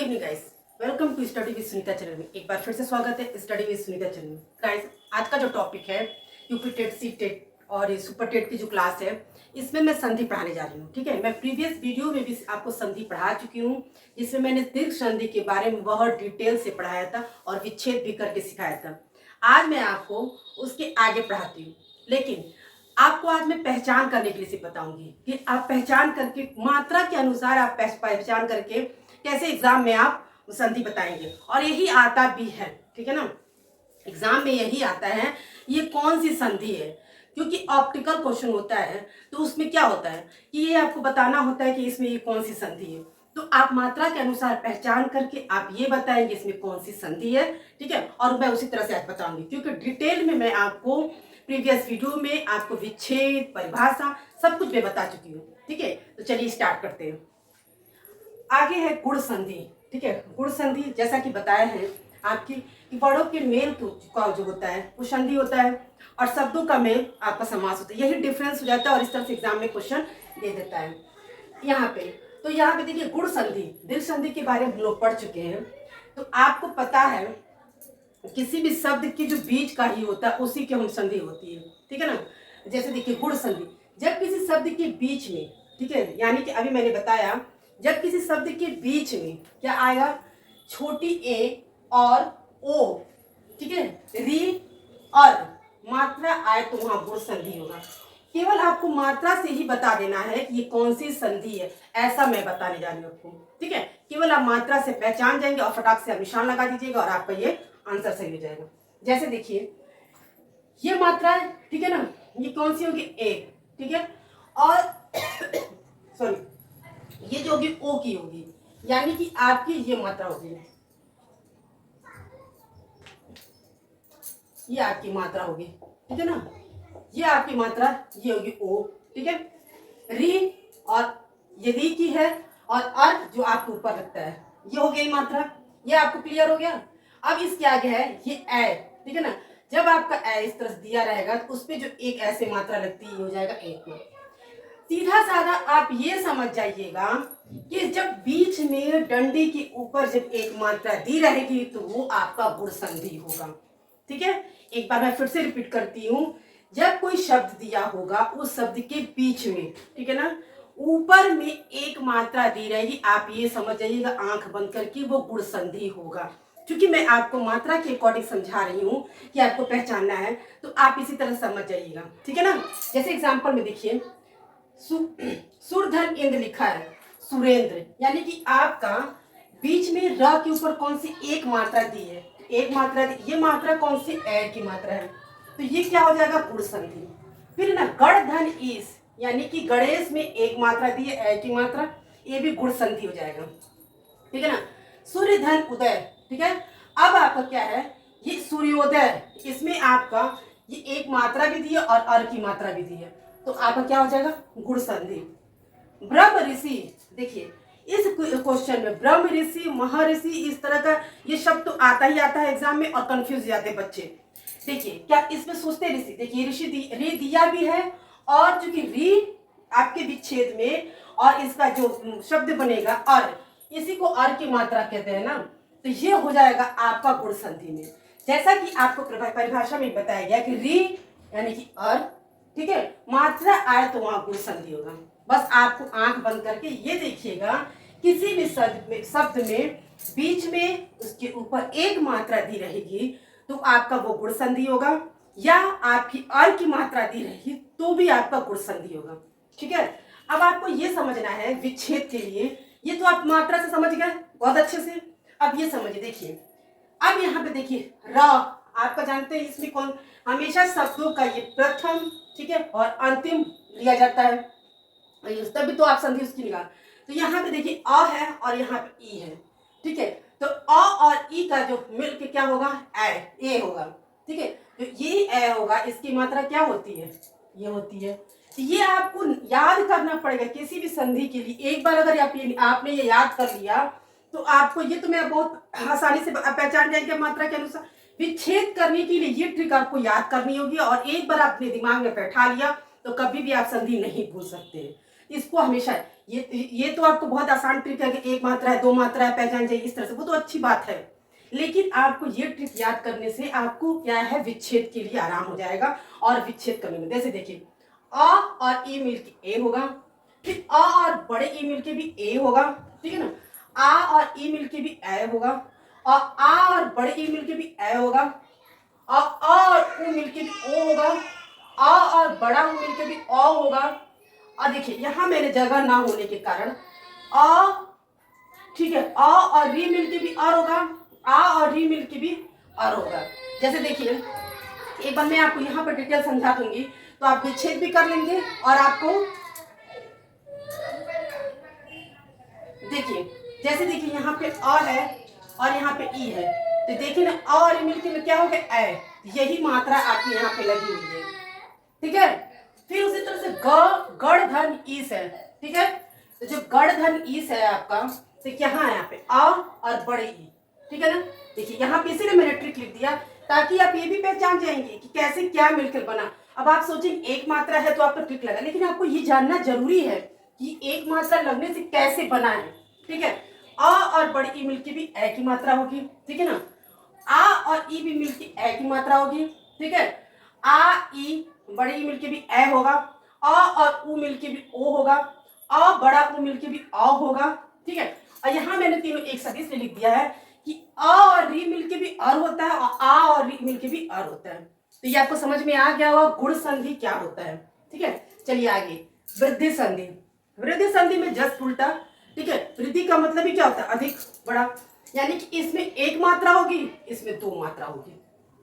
Evening guys, welcome to study with Sunita channel में। एक बार फिर से स्वागत है स्टडी विद सुनीता चैनल में। गाइस, आज का जो टॉपिक है यूपी टेट, सी टेट और ये सुपर टेट की जो क्लास है, इसमें मैं संधि पढ़ाने जा रही हूँ। ठीक है, मैं प्रीवियस वीडियो में भी आपको संधि पढ़ा चुकी हूँ, जिसमें मैंने दीर्घ संधि के बारे में बहुत डिटेल से पढ़ाया था और विच्छेद भी करके सिखाया था। आज मैं आपको उसके आगे पढ़ाती हूँ, लेकिन आपको आज मैं पहचान करने के लिए सिर्फ बताऊंगी कि आप पहचान करके, मात्रा के अनुसार आप पहचान करके कैसे एग्जाम में आप संधि बताएंगे। और यही आता भी है, ठीक है ना, एग्जाम में यही आता है ये कौन सी संधि है, क्योंकि ऑप्टिकल क्वेश्चन होता है तो उसमें क्या होता है कि ये आपको बताना होता है कि इसमें ये कौन सी संधि है। तो आप मात्रा के अनुसार पहचान करके आप ये बताएंगे इसमें कौन सी संधि है। ठीक है, और मैं उसी तरह से आज बताऊंगी, क्योंकि डिटेल में मैं आपको प्रीवियस वीडियो में आपको विच्छेद, परिभाषा सब कुछ मैं बता चुकी हूँ। ठीक है, तो चलिए स्टार्ट करते हैं। आगे है गुण संधि। ठीक है, गुण संधि जैसा कि बताया है आपकी कि वर्णों के मेल का जो होता है वो संधि होता है और शब्दों का मेल आपका समास होता है। यही डिफरेंस हो जाता है और इस तरह से एग्जाम में क्वेश्चन दे देता है। यहाँ पे देखिए गुण संधि, दीर्घ संधि के बारे में हम लोग पढ़ चुके हैं। तो आपको पता है किसी भी शब्द के जो बीच का ही होता है उसी की हम संधि होती है। ठीक है ना, जैसे देखिए गुण संधि, जब किसी शब्द के बीच में, ठीक है, यानी कि अभी मैंने बताया जब किसी शब्द के बीच में क्या आएगा, छोटी ए और ओ, ठीक है, री और मात्रा आए तो वहां गुण संधि होगा। केवल आपको मात्रा से ही बता देना है कि ये कौन सी संधि है, ऐसा मैं बताने जा रही हूँ आपको। ठीक है, केवल आप मात्रा से पहचान जाएंगे और फटाक से आप निशान लगा दीजिएगा और आपका ये आंसर सही हो जाएगा। जैसे देखिए ये मात्रा है, ठीक है ना, ये कौन सी होगी, एक, ठीक है, और सॉरी ये जो होगी ओ की होगी, यानी कि आपकी ये मात्रा होगी, ये आपकी मात्रा होगी। ठीक है ना, ये आपकी मात्रा, ये होगी ओ। ठीक है, री और ये री की है और अर्थ जो आपके ऊपर लगता है ये हो गई मात्रा। ये आपको क्लियर हो गया। अब इसके आगे है ये ए। ठीक है ना, जब आपका ए इस तरह दिया रहेगा तो उस पर जो एक ऐसे मात्रा लगती है हो जाएगा एक में। सीधा साधा आप ये समझ जाइएगा कि जब बीच में डंडी के ऊपर जब एक मात्रा दी रहेगी तो वो आपका गुण संधि होगा। ठीक है, एक बार मैं फिर से रिपीट करती हूँ, जब कोई शब्द दिया होगा उस शब्द के बीच में, ठीक है ना, ऊपर में एक मात्रा दी रहेगी, आप ये समझ जाइएगा आंख बंद करके वो गुण संधि होगा। क्योंकि मैं आपको मात्रा के अकॉर्डिंग समझा रही हूँ कि आपको पहचानना है, तो आप इसी तरह समझ जाइएगा। ठीक है ना, जैसे एग्जाम्पल में देखिए सुरधन इंद्र लिखा है, सुरेंद्र, यानी कि आपका बीच में र के ऊपर कौन सी एक मात्रा दी है, एक मात्रा दी, ये मात्रा कौन सी, ए की मात्रा है, तो ये क्या हो जाएगा, गुण संधि। फिर ना गणधन ईस, यानी कि गणेश में एक मात्रा दी है, ए की मात्रा, ये भी गुण संधि हो जाएगा। ठीक है ना, सूर्य धन उदय, ठीक है, अब आपका क्या है, ये सूर्योदय, इसमें आपका ये एक मात्रा भी दी है और अर की मात्रा भी दी है, तो आपका क्या हो जाएगा, गुण संधि। ब्रह्म ऋषि, देखिए इस क्वेश्चन में ब्रह्म ऋषि, महर्षि, इस तरह का ये शब्द तो आता ही आता है एग्जाम में और कंफ्यूज जाते हैं बच्चे। देखिए क्या इसमें सोचते ऋषि, देखिए ऋषि री दिया भी है और चूंकि री आपके विच्छेद में और इसका जो शब्द बनेगा और इसी को अर की मात्रा कहते हैं ना, तो ये हो जाएगा आपका गुण संधि में। जैसा कि आपको परिभाषा में बताया गया कि री यानी कि अर, ठीक है, मात्रा आए तो वहां गुण संधि होगा। बस आपको आंख बंद करके ये देखिएगा किसी भी शब्द में बीच में उसके ऊपर एक मात्रा दी रहेगी तो आपका वो गुण संधि होगा, या आपकी अर की मात्रा दी रहेगी तो भी आपका गुण संधि होगा। ठीक है, अब आपको ये समझना है विच्छेद के लिए, ये तो आप मात्रा से समझ गए बहुत अच्छे से। अब ये समझिए, देखिए अब यहाँ पे देखिए र, आपका जानते हैं इसमें कौन, हमेशा शब्दों का ये प्रथम, ठीक है, और अंतिम लिया जाता है, तभी तो आप संधि उसकी निकाल। तो यहाँ पे देखिए अ है और यहाँ पे ई है, ठीक है, तो अ और ई का जो मिल के क्या होगा, ए होगा। ठीक है, तो ये ए होगा, इसकी मात्रा क्या होती है, ये होती है। तो ये आपको याद करना पड़ेगा किसी भी संधि के लिए। एक बार अगर आपने ये याद कर लिया तो आपको ये तो मैं बहुत आसानी से पहचान जाएंगे मात्रा के अनुसार। विच्छेद करने के लिए ये ट्रिक आपको याद करनी होगी और एक बार आपने दिमाग में बैठा लिया तो कभी भी आप संधि नहीं भूल सकते। इसको हमेशा ये तो आपको बहुत आसान ट्रिक है कि एक मात्रा है, दो मात्रा है, पहचान जाइए इस तरह से, वो तो अच्छी बात है। लेकिन आपको ये ट्रिक याद करने से आपको क्या है, विच्छेद के लिए आराम हो जाएगा और विच्छेद करने में। जैसे देखिए, अ और ई मिलके ए होगा, फिर अ और बड़े ई मिलके भी ए होगा, ठीक है ना। आ और ई मिलके भी ए होगा, और आ और बड़े ई मिलके भी ए होगा, और अ और उ मिलके भी ओ होगा, आ और बड़ा उ मिलके भी अ होगा। और देखिए यहाँ मैंने जगह ना होने के कारण अ, ठीक है, अ और री मिलके भी अर होगा, आ और री मिलके भी अर होगा। जैसे देखिए, एक बार मैं आपको यहाँ पर डिटेल समझा दूंगी तो आप विच्छेद भी कर लेंगे और आपको देखिए, जैसे देखिए यहाँ पे अ है और यहाँ पे ई है, तो देखिए ना अ और ई मिलके में क्या हो गया, ए। यही मात्रा आपकी यहाँ पे लगी हुई है, ठीक है। फिर उसी तरह से ग गढ़ धन ईस है, ठीक है। तो जो गढ़ धन ईस है आपका, तो यहाँ है यहाँ पे अ और बड़े ई, ठीक है ना। देखिए यहाँ पे इसीलिए मैंने ट्रिक लिख दिया ताकि आप ये भी पहचान जाएंगे कि कैसे क्या मिलकर बना। अब आप सोचेंगे एक मात्रा है तो आपको ट्रिक लगा, लेकिन आपको ये जानना जरूरी है कि एक मात्रा लगने से कैसे बना है, ठीक है। अ और बड़ी ई मिलके भी ए की मात्रा होगी, ठीक है ना। आ और ई भी मिलके ए की मात्रा होगी, ठीक है। आ ई बड़ी ई मिलके भी ए होगा, अ और उ मिलके भी ओ होगा, अ बड़ा उ मिलके भी अ होगा, ठीक है। और यहाँ मैंने तीनों एक साथ इसलिए लिख दिया है कि अ और री मिलके भी अर होता है और आ और री मिलके भी अर होता है। तो ये आपको समझ में आ गया होगा गुण संधि क्या होता है, ठीक है। चलिए आगे, वृद्धि संधि। वृद्धि संधि में जस्ट उल्टा, ठीक है। वृद्धि का मतलब ही क्या होता है, अधिक, बड़ा, यानी कि इसमें एक मात्रा होगी, इसमें दो मात्रा होगी,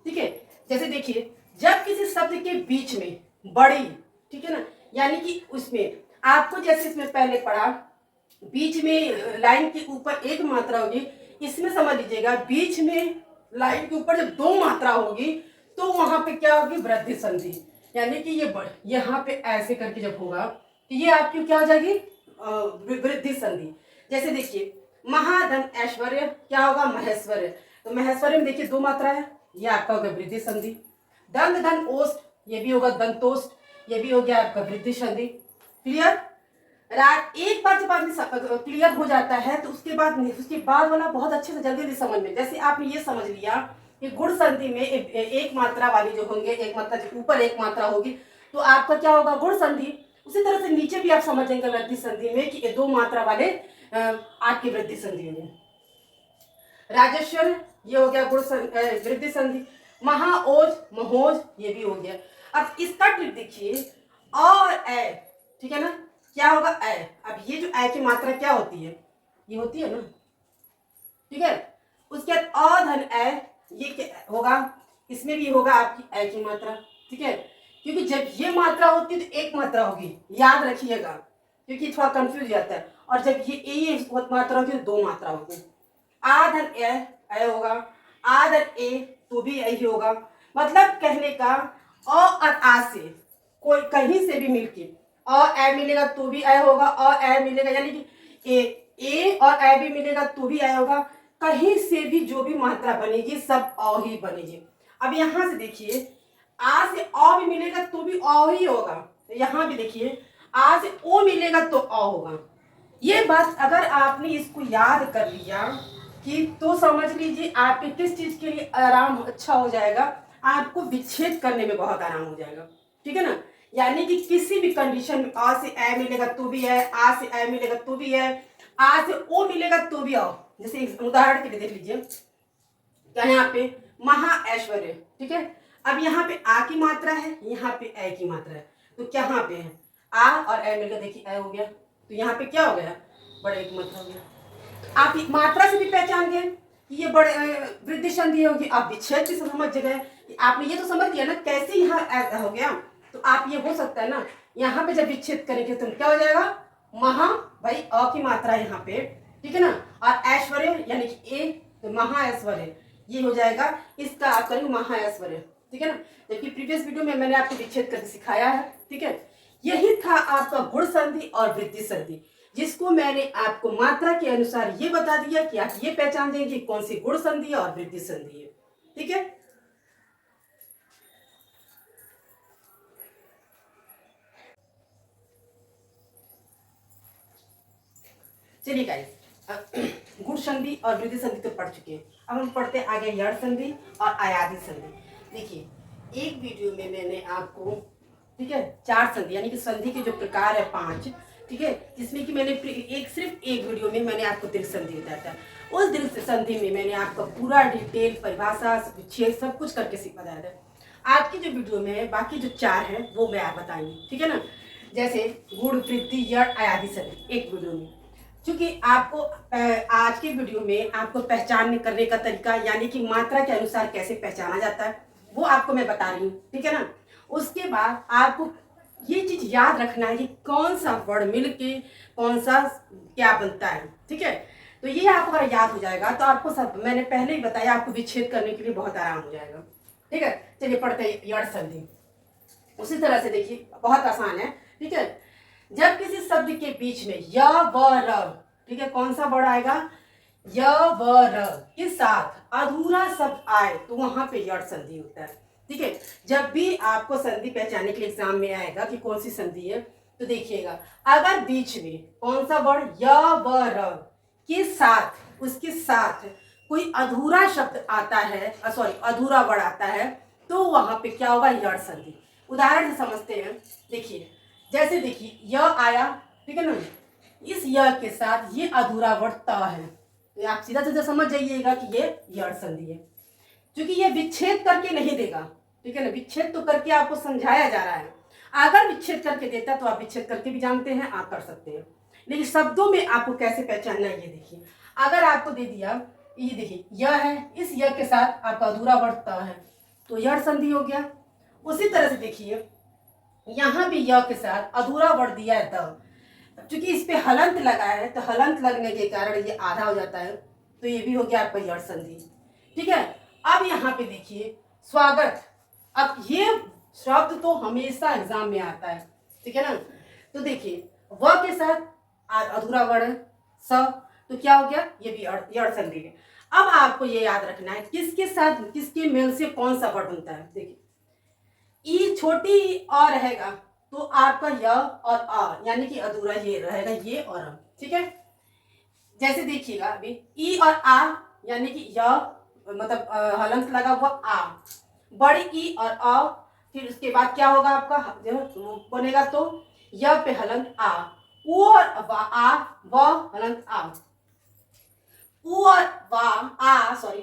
ठीक है। जैसे देखिए, जब किसी शब्द के बीच में बड़ी, ठीक है ना, यानी कि उसमें आपको जैसे इसमें पहले पढ़ा, बीच में लाइन के ऊपर एक मात्रा होगी, इसमें समझ लीजिएगा बीच में लाइन के ऊपर जब दो मात्रा होगी तो वहां पे क्या होगी, वृद्धि संधि। यानी कि ये यहाँ पे ऐसे करके जब होगा तो ये आपकी क्या हो जाएगी, वृद्धि संधि। जैसे देखिए, महाधन ऐश्वर्य क्या होगा, महेश्वर्य। तो महेश्वर्य में देखिए दो मात्रा है, ये आपका होगा वृद्धि संधि। दंत धन ओष्ठ, ये भी होगा दंतोष्ठ, ये भी हो गया आपका वृद्धि संधि। क्लियर। एक बार जब आदमी क्लियर हो जाता है तो उसके बाद वाला बहुत अच्छे से जल्दी जल्दी समझ में। जैसे आपने ये समझ लिया कि गुण संधि में एक मात्रा वाली जो होंगे, एक मात्रा के ऊपर एक मात्रा होगी तो आपका क्या होगा, गुण संधि। उसी तरह से नीचे भी आप समझेंगे वृद्धि संधि में कि दो मात्रा वाले आपकी वृद्धि संधि में। राजेश्वर ये हो गया वृद्धि संधि। महाओज महोज ये भी हो गया। अब इसका ट्रिक देखिए, और ए, ठीक है ना, क्या होगा, ए। अब ये जो ए की मात्रा क्या होती है, ये होती है ना, ठीक है। उसके बाद अ धन ए, ये क्या होगा, इसमें भी होगा आपकी ए की मात्रा, ठीक है। क्योंकि जब ये मात्रा होती है तो एक मात्रा होगी, याद रखिएगा, क्योंकि थोड़ा कंफ्यूज जाता है। और जब ये मात्रा होगी तो दो मात्रा होगी। आ धन ए होगा, आ धन ए तो भी यही होगा। मतलब कहने का अ और आ से कोई कहीं से भी मिलके ए मिलेगा तो भी ए होगा, ए मिलेगा यानी कि ए और ए भी मिलेगा तो भी ए होगा। कहीं से भी जो भी मात्रा बनेगी सब अ ही बनेगी। अब यहाँ से देखिए, आ से अ भी मिलेगा तो भी अ ही होगा। तो यहाँ भी देखिए, आ से ओ मिलेगा तो अ होगा। ये बात अगर आपने इसको याद कर लिया कि तो समझ लीजिए आपके किस चीज के लिए आराम अच्छा हो जाएगा, आपको विच्छेद करने में बहुत आराम हो जाएगा, ठीक है ना। यानी कि किसी भी कंडीशन में आ से ए मिलेगा तो भी है, आ से ए मिलेगा तो भी है, आ से ओ मिलेगा तो भी आओ। जैसे उदाहरण के लिए देख लीजिए, क्या यहाँ पे महा ऐश्वर्य, ठीक है। अब यहाँ पे आ की मात्रा है, यहाँ पे ए की मात्रा है, तो क्या यहाँ पे है आ और ए मिलकर देखिए ए हो गया, तो यहाँ पे क्या हो गया, बड़े एक मात्रा हो गया। आप मात्रा से भी पहचान गए कि ये बड़े वृद्धि संधि होगी। आप विच्छेद भी समझ गए, आपने ये तो समझ लिया ना कैसे यहाँ हो गया। तो आप ये हो सकता है ना, यहाँ पे जब विच्छेद करेंगे तो क्या हो जाएगा, महा, भाई अ की मात्रा यहाँ पे, ठीक है ना, और ऐश्वर्य यानी कि ए, तो महा ऐश्वर्य ये हो जाएगा। इसका आप करेंगे महा ऐश्वर्य, ठीक है ना। जबकि प्रीवियस वीडियो में मैंने आपको विच्छेद करके सिखाया है, ठीक है। यही था आपका गुण संधि और वृद्धि संधि, जिसको मैंने आपको मात्रा के अनुसार ये बता दिया कि आप ये पहचान देंगे कौन सी गुण संधि और वृद्धि संधि है, ठीक है। चलिए गाइस, गुण संधि और वृद्धि संधि तो पढ़ चुके हैं। अब हम पढ़ते हैं आगे यड़ संधि और अयादि संधि। देखिए एक वीडियो में मैंने आपको, ठीक है, 4 संधि यानी कि संधि के जो प्रकार है 5, ठीक है, जिसमें कि मैंने सिर्फ एक वीडियो में मैंने आपको दीर्घ संधि बताया था। उस दीर्घ संधि में मैंने आपको पूरा डिटेल परिभाषा विच्छेद सब कुछ करके बताया था। आज की जो वीडियो में है बाकी जो 4 है वो मैं आप बताएंगे, ठीक है ना। जैसे गुण, वृद्धि, यड़, अयादि संधि एक वीडियो में, क्योंकि आपको आज के वीडियो में आपको पहचान करने का तरीका यानी कि मात्रा के अनुसार कैसे पहचाना जाता है वो आपको मैं बता रही हूँ, ठीक है ना। उसके बाद आपको ये चीज याद रखना है कि कौन सा वर्ड मिल के कौन सा क्या बनता है, ठीक है। तो ये आपको अगर याद हो जाएगा तो आपको सब मैंने पहले ही बताया, आपको विच्छेद करने के लिए बहुत आराम हो जाएगा, ठीक है। चलिए पढ़ते हैं यड़ संधि। उसी तरह से देखिए बहुत आसान है, ठीक है। जब किसी शब्द के बीच में य व र, ठीक है, कौन सा वर्ड आएगा, य व र के साथ अधूरा शब्द आए तो वहां पे यड़ संधि होता है, ठीक है। जब भी आपको संधि पहचानने के लिए एग्जाम में आएगा कि कौन सी संधि है तो देखिएगा अगर बीच में कौन सा वर्ड य व र के साथ, उसके साथ कोई अधूरा शब्द आता है, सॉरी अधूरा वर्ड आता है तो वहां पे क्या होगा, यड़ संधि। उदाहरण से समझते हैं। देखिए जैसे देखिए य आया, ठीक है ना, इस य के साथ ये अधूरा वर्ड त है तो आप सीधा सीधा समझ जाइएगा कि ये यड़ संधि है, क्योंकि ये विच्छेद करके नहीं देगा, ठीक है ना। विच्छेद तो करके आपको समझाया जा रहा है, अगर विच्छेद करके देता तो आप विच्छेद करके भी जानते हैं, आप कर सकते हैं, लेकिन शब्दों में आपको कैसे पहचानना है ये देखिए। अगर आपको दे दिया ये देखिए यह है, इस यह के साथ आपका अधूरा वर्ड त है तो यड़ संधि हो गया। उसी तरह से देखिए यहाँ भी य के साथ अधूरा वर्ड दिया है द, क्योंकि इस पे हलंत लगा है तो हलंत लगने के कारण ये आधा हो जाता है तो ये भी हो गया आपका यड़ संधि, ठीक है। अब यहाँ पे देखिए स्वागत, अब ये शब्द तो हमेशा एग्जाम में आता है, ठीक है ना। तो देखिए व के साथ अधूरा वर्ड है स तो क्या हो गया, ये भी यड़ संधि है। अब आपको ये याद रखना है किसके साथ किसके मेल से कौन सा वर्ड बनता है। देखिए ई छोटी और रहेगा तो आपका य और आ यानी कि अधूरा ये रहेगा, ये और अ, ठीक है। जैसे देखिएगा अभी ई और आ यानी कि य मतलब हलंत लगा हुआ आ, बड़ी ई और अ, फिर उसके बाद क्या होगा आपका जो बनेगा तो य पे हलंत आ, उ और आ व हलंत आ, उ और आ सॉरी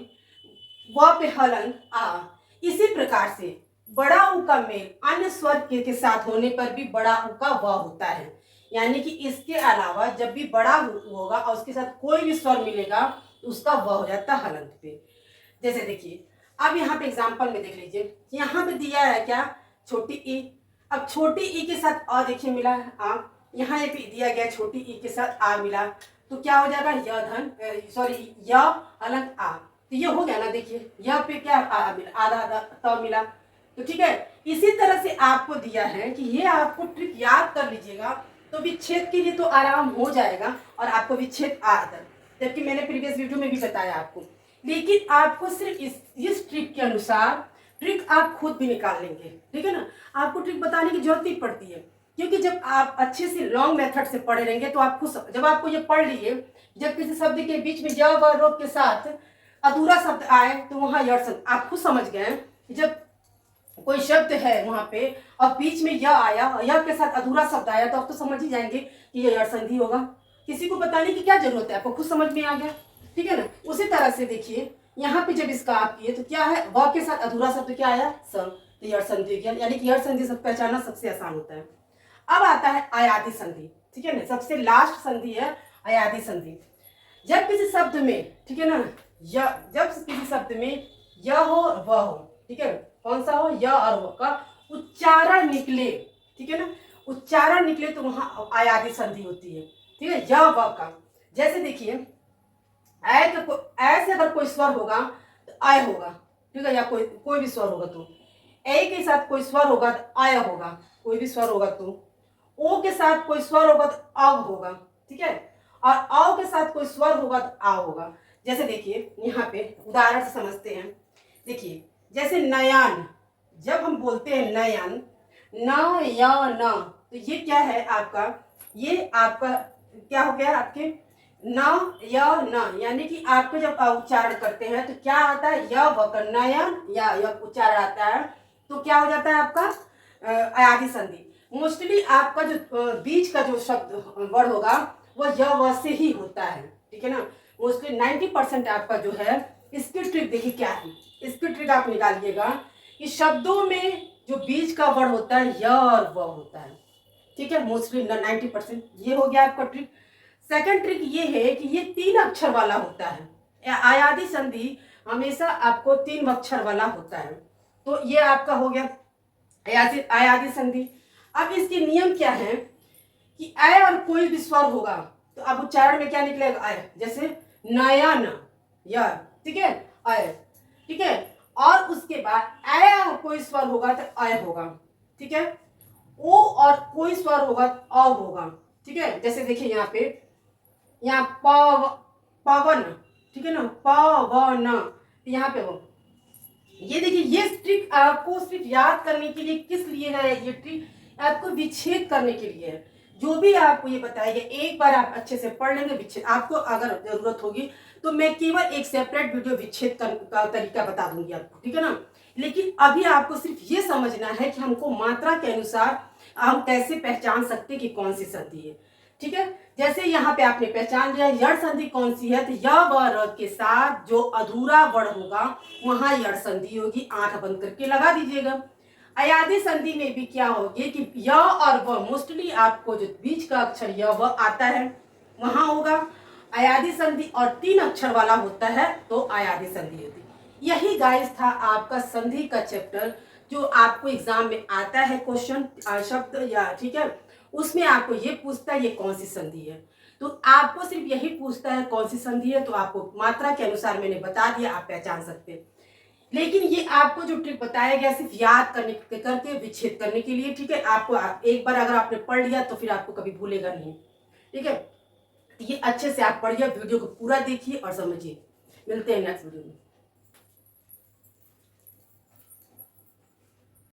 व पे हलंत आ। इसी प्रकार से बड़ा उ का मेल अन्य स्वर के साथ होने पर भी बड़ा उ का व होता है, यानी कि इसके अलावा जब भी बड़ा होगा और उसके साथ कोई भी स्वर मिलेगा तो उसका व हो जाता है हलंत पे। जैसे देखिए अब यहाँ पे एग्जांपल में देख लीजिए, यहाँ पे दिया है क्या, छोटी ई। अब छोटी ई के साथ अ देखिए मिला है आ, यहाँ ये पे दिया गया छोटी ई के साथ आ मिला तो क्या हो जाएगा, य धन सॉरी य हलंत आ, तो ये हो गया ना। देखिए यह पे क्या आ मिला, आधा आधा त मिला, तो ठीक है। इसी तरह से आपको दिया है कि ये आपको ट्रिक याद कर लीजिएगा तो विच्छेद के लिए तो आराम हो जाएगा और आपको विच्छेद आता है, जबकि मैंने प्रीवियस वीडियो में भी बताया आपको। लेकिन आपको सिर्फ इस ट्रिक के अनुसार ट्रिक आप खुद भी निकाल लेंगे, ठीक है ना। आपको ट्रिक बताने की जरूरत नहीं पड़ती है, क्योंकि जब आप अच्छे से लॉन्ग मेथड से पढ़े रहेंगे तो आपको जब आपको ये पढ़ लीजिए, जब किसी शब्द के बीच में य व र के साथ अधूरा शब्द आए तो वहां यड़ संधि, आप खुद समझ गए जब कोई शब्द है वहां पे और बीच में यह आया और यह के साथ अधूरा शब्द आया तो आप तो समझ ही जाएंगे कि यह यड़ संधि होगा। किसी को बताने की क्या जरूरत है, आपको खुद समझ में आ गया, ठीक है ना। उसी तरह से देखिए यहाँ पे जब इसका आप किए तो क्या है, व के साथ अधूरा शब्द क्या आया, स, तो यड़ संधि गया, यानी कि यड़ संधि सब पहचानना सबसे आसान होता है। अब आता है अयादि संधि, ठीक है ना, सबसे लास्ट संधि है अयादि संधि। जब किसी शब्द में, ठीक है ना, जब किसी शब्द में य हो व हो, ठीक है, कौन सा हो, य और व का उच्चारण निकले, ठीक है ना, उच्चारण निकले तो वहां अयादि संधि होती है, ठीक है, य व का। जैसे देखिए ऐसे अगर कोई स्वर होगा तो आय होगा, ठीक है, या कोई भी स्वर होगा तो ए के साथ कोई स्वर होगा तो आय होगा, कोई भी स्वर होगा तो ओ के साथ कोई स्वर होगा तो अव होगा, ठीक है, और अव के साथ कोई स्वर होगा तो आ होगा। जैसे देखिए यहाँ पे उदाहरण से समझते हैं। देखिए जैसे नयन, जब हम बोलते हैं नयन, न या न, तो ये क्या है आपका, ये आपका क्या हो गया, आपके न य न, यानी कि आपको जब उच्चारण करते हैं तो क्या आता है, य व का नयन या य उच्चारण आता है तो क्या हो जाता है आपका अयादि संधि। मोस्टली आपका जो बीच का जो शब्द वर्ड होगा वो य व से ही होता है, ठीक है ना। मोस्टली 90% आपका जो है, इसकी ट्रिक देखिए क्या है, इसकी ट्रिक आप निकालिएगा कि शब्दों में जो बीच का वर्ड होता है य और व होता है, ठीक है। मोस्टली 90% ये हो गया आपका ट्रिक। सेकंड ट्रिक ये है कि ये 3 अक्षर वाला होता है। आयादी संधि हमेशा आपको 3 अक्षर वाला होता है, तो ये आपका हो गया आयादी संधि। अब इसके नियम क्या है कि अय और कोई भी स्वर होगा तो अब उच्चारण में क्या निकलेगा, अय, जैसे नयन य, ठीक है, अय, ठीक है। और उसके बाद अय और कोई स्वर होगा तो अय होगा, ठीक है। ओ और कोई स्वर होगा तो अ होगा, ठीक है। जैसे देखिए यहाँ पे, यहाँ पवन, ठीक है ना, पवन, यहाँ पे वो, ये देखिए ये ट्रिक आपको सिर्फ याद करने के लिए किस लिए है, ये ट्रिक आपको विच्छेद करने के लिए है। जो भी आपको ये बताएगा एक बार आप अच्छे से पढ़ लेंगे विच्छेद, आपको अगर जरूरत होगी तो मैं केवल एक सेपरेट वीडियो विच्छेद का तरीका बता दूंगी आपको, ठीक है ना। लेकिन अभी आपको सिर्फ ये समझना है कि हमको मात्रा के अनुसार हम कैसे पहचान सकते कि कौन सी संधि है, ठीक है। जैसे यहाँ पे आपने पहचान लिया यड़ संधि कौन सी है, तो य व र के साथ जो अधूरा वर्ण होगा वहां यड़ संधि होगी, आंख बंद करके लगा दीजिएगा। अयादी संधि में भी क्या होगी कि य और व, मोस्टली आपको जो बीच का अक्षर य व आता है वहां होगा अयादी संधि, और 3 अक्षर वाला होता है तो अयादी संधि होती। यही गाइस था आपका संधि का चैप्टर, जो आपको एग्जाम में आता है क्वेश्चन शब्द या, ठीक है, उसमें आपको ये पूछता है ये कौन सी संधि है, तो आपको सिर्फ यही पूछता है कौन सी संधि है, तो आपको मात्रा के अनुसार मैंने बता दिया, आप पहचान सकते हैं। लेकिन ये आपको जो ट्रिक बताया गया सिर्फ याद करने करके विच्छेद करने के लिए, ठीक है। आपको एक बार अगर आपने पढ़ लिया तो फिर आपको कभी भूलेगा नहीं, ठीक है। ये अच्छे से आप पढ़िए, वीडियो को पूरा देखिए और समझिए। मिलते हैं नेक्स्ट वीडियो में।